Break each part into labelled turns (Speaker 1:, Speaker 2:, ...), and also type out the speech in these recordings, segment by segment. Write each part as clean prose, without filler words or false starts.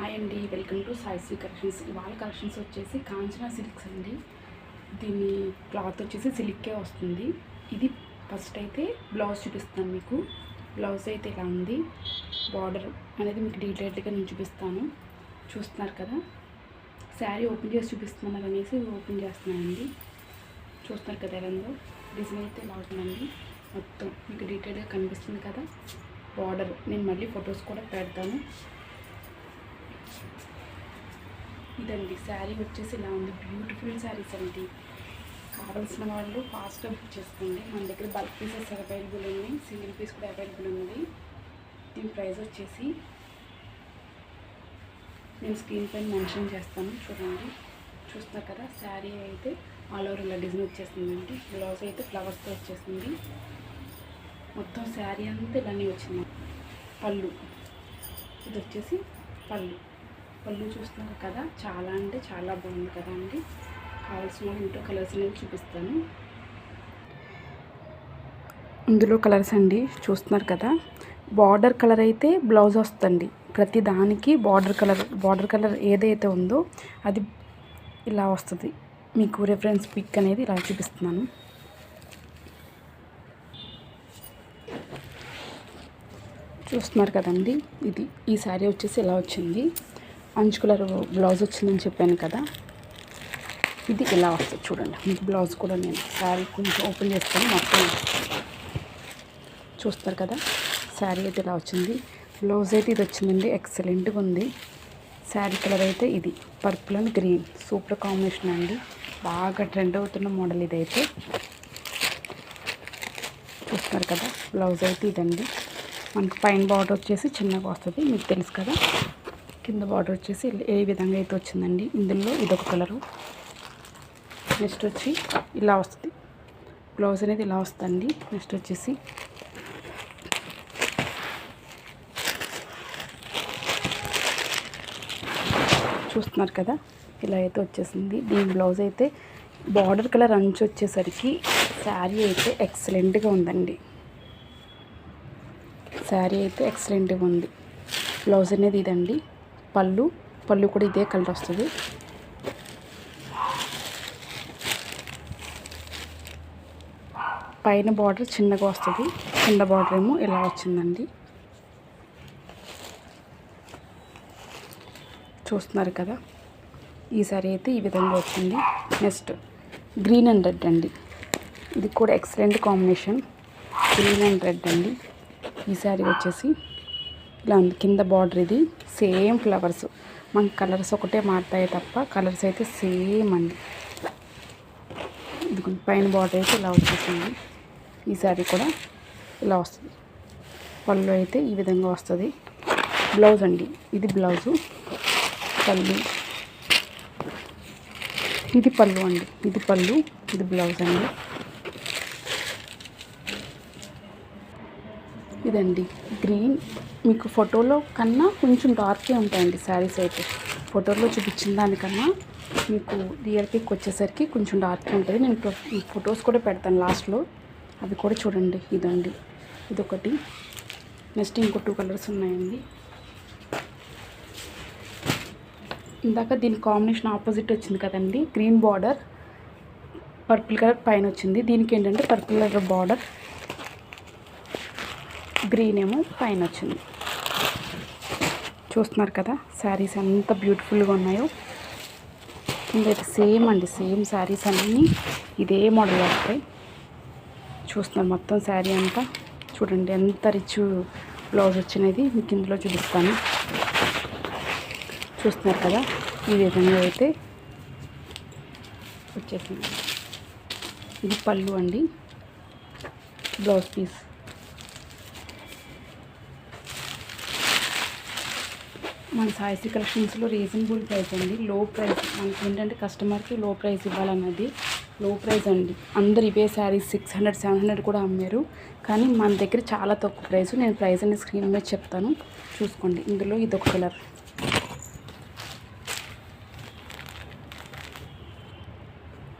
Speaker 1: Hi అండి, welcome to Saisri collections. ఇవాళ collections వచ్చేసి కాంచనా సిల్క్స్ అండి. దీని క్లాత్ వచ్చేసి సిల్కే వస్తుంది. ఇది ఫస్ట్ అయితే బ్లౌజ్ చూపిస్తాను మీకు. బ్లౌజ్ అయితే ఇలా ఉంది. బార్డర్ అనేది మీకు డీటెయిల్డ్గా నేను చూపిస్తాను. చూస్తున్నారు కదా, శారీ ఓపెన్ చేసి చూపిస్తున్నారు అనేసి ఓపెన్ చేస్తున్నానండి. చూస్తున్నారు కదా ఎలా ఉందో. డిజైన్ అయితే ఇలా అవుతుందండి. మొత్తం మీకు డీటెయిల్గా కనిపిస్తుంది కదా. బార్డర్ నేను మళ్ళీ ఫొటోస్ కూడా పెడతాను. ఇదండి శారీ వచ్చేసి ఇలా ఉంది. బ్యూటిఫుల్ శారీస్ అండి. కావాల్సిన వాళ్ళు ఫాస్ట్గా బుక్ చేసుకోండి. మన దగ్గర బల్క్ పీసెస్ అవైలబుల్ ఉన్నాయి, సింగిల్ పీస్ కూడా అవైలబుల్ ఉంది. దీని ప్రైస్ వచ్చేసి నేను స్క్రీన్ పైన మెన్షన్ చేస్తాను, చూడండి. చూస్తున్నారు కదా, శారీ అయితే ఆల్ ఓవర్ ఇలా డిజైన్ వచ్చేసిందండి. బ్లౌజ్ అయితే ఫ్లవర్స్తో వచ్చేసింది. మొత్తం శారీ అంతా ఇలానే వచ్చింది. పళ్ళు ఇది వచ్చేసి పళ్ళు చూస్తున్నారు కదా, చాలా అంటే చాలా బాగుంది కదా అండి. కావాల్సిన ఇంట్లో కలర్స్ అనేవి చూపిస్తాను. ఇందులో కలర్స్ అండి చూస్తున్నారు కదా. బార్డర్ కలర్ అయితే బ్లౌజ్ వస్తుంది. ప్రతి దానికి బార్డర్ కలర్ ఏదైతే ఉందో అది ఇలా వస్తుంది. మీకు రెఫరెన్స్ పిక్ అనేది ఇలా చూపిస్తున్నాను. చూస్తున్నారు కదండి, ఈ శారీ వచ్చేసి ఇలా వచ్చింది. అంచు కలర్ బ్లౌజ్ వచ్చిందని చెప్పాను కదా, ఇది ఇలా వస్తుంది చూడండి. మీకు బ్లౌజ్ కూడా నేను శారీ కొంచెం ఓపెన్ చేస్తాను. మొత్తం చూస్తారు కదా, శారీ అయితే ఇలా వచ్చింది. బ్లౌజ్ అయితే ఇది వచ్చిందండి. ఎక్సలెంట్గా ఉంది. శారీ కలర్ అయితే ఇది purple and green super combination అండి. బాగా ట్రెండ్ అవుతున్న మోడల్ ఇదైతే. చూస్తున్నారు కదా, బ్లౌజ్ అయితే ఇదండి. మనకు పైన బార్డర్ వచ్చేసి చిన్నగా వస్తుంది, మీకు తెలుసు కదా. కింద బార్డర్ వచ్చేసి ఏ విధంగా అయితే వచ్చిందండి. ఇందులో ఇదొక కలరు. నెక్స్ట్ వచ్చి ఇలా వస్తుంది. బ్లౌజ్ అనేది ఇలా వస్తుందండి. నెక్స్ట్ వచ్చేసి చూస్తున్నారు కదా, ఇలా అయితే వచ్చేసింది. దీని బ్లౌజ్ అయితే బార్డర్ కలర్ అంచు వచ్చేసరికి శారీ అయితే ఎక్సలెంట్గా ఉందండి. శారీ అయితే ఎక్సలెంట్గా ఉంది. బ్లౌజ్ అనేది ఇదండి. పళ్ళు కూడా ఇదే కలర్ వస్తుంది. పైన బార్డర్ చిన్నగా వస్తుంది, కింద బార్డర్ ఏమో ఇలా వచ్చిందండి. చూస్తున్నారు కదా, ఈ సారీ అయితే ఈ విధంగా వచ్చింది. నెక్స్ట్ గ్రీన్ అండ్ రెడ్ అండి. ఇది కూడా excellent combination. Green and red అండి. ఈ సారీ వచ్చేసి ఇలా ఉంది. కింద బార్డర్ ఇది సేమ్ ఫ్లవర్స్. మన కలర్స్ ఒకటే మారుతాయి తప్ప కలర్స్ అయితే సేమ్ అండి. ఇది పైన బార్డర్ అయితే ఇలా వచ్చేసింది. ఈ శారీ కూడా ఇలా వస్తుంది. పళ్ళు అయితే ఈ విధంగా వస్తుంది. బ్లౌజ్ అండి, ఇది బ్లౌజు. పళ్ళు ఇది పళ్ళు అండి. ఇది బ్లౌజ్ అండి. ఇదండి గ్రీన్. మీకు ఫోటోలో కన్నా కొంచెం డార్కే ఉంటాయండి శారీస్ అయితే. ఫోటోలో చూపించిన దానికన్నా మీకు రియల్ పిక్ వచ్చేసరికి కొంచెం డార్కే ఉంటుంది. నేను ఫొటోస్ కూడా పెడతాను లాస్ట్లో, అవి కూడా చూడండి. ఇదండి, ఇదొకటి. నెక్స్ట్ ఇంకో 2 కలర్స్ ఉన్నాయండి. ఇందాక దీని కాంబినేషన్ ఆపోజిట్ వచ్చింది కదండి. గ్రీన్ బార్డర్ పర్పుల్ కలర్ పైన వచ్చింది. దీనికి ఏంటంటే పర్పుల్ కలర్ బార్డర్, గ్రీన్ ఏమో పైన వచ్చింది. చూస్తున్నారు కదా, శారీస్ ఎంత బ్యూటిఫుల్గా ఉన్నాయో. ఇంకైతే సేమ్ అండి, సేమ్ శారీస్ అన్నీ ఇదే మోడల్ వస్తాయి. చూస్తున్నారు మొత్తం శారీ అంతా. చూడండి ఎంత రిచ్ బ్లౌజ్ వచ్చినది మీకు ఇందులో చూపిస్తాను. చూస్తున్నారు కదా, ఈ విధంగా అయితే వచ్చేసింది. ఇది పళ్ళు అండి, బ్లౌజ్ పీస్. మన సాయిశ్రీ కలెక్షన్స్లో రీజనబుల్ ప్రైస్ అండి, లో ప్రైస్. మనకి ఏంటంటే కస్టమర్కి లో ప్రైస్ ఇవ్వాలన్నది. లో ప్రైస్ అండి. అందరు ఇవే శారీస్ 600, 700 కూడా అమ్మారు, కానీ మన దగ్గర చాలా తక్కువ ప్రైస్. నేను ప్రైస్ అనేది స్క్రీన్ మీద చెప్తాను, చూసుకోండి. ఇందులో ఇదొక కలర్.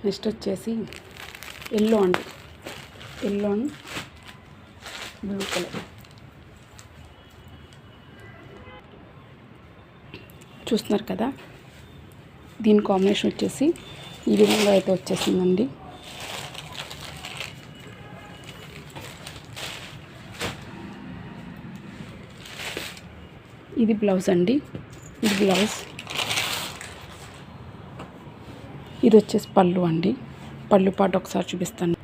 Speaker 1: నెక్స్ట్ వచ్చేసి ఎల్లో అండి. Yellow and blue colour. చూస్తున్నారు కదా, దీని కాంబినేషన్ వచ్చేసి ఈ విధంగా అయితే వచ్చేసిందండి. ఇది బ్లౌజ్ అండి, ఇది బ్లౌజ్. ఇది వచ్చేసి పళ్ళు అండి. పళ్ళు పాటు ఒకసారి చూపిస్తాను.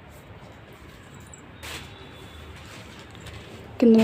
Speaker 1: కింద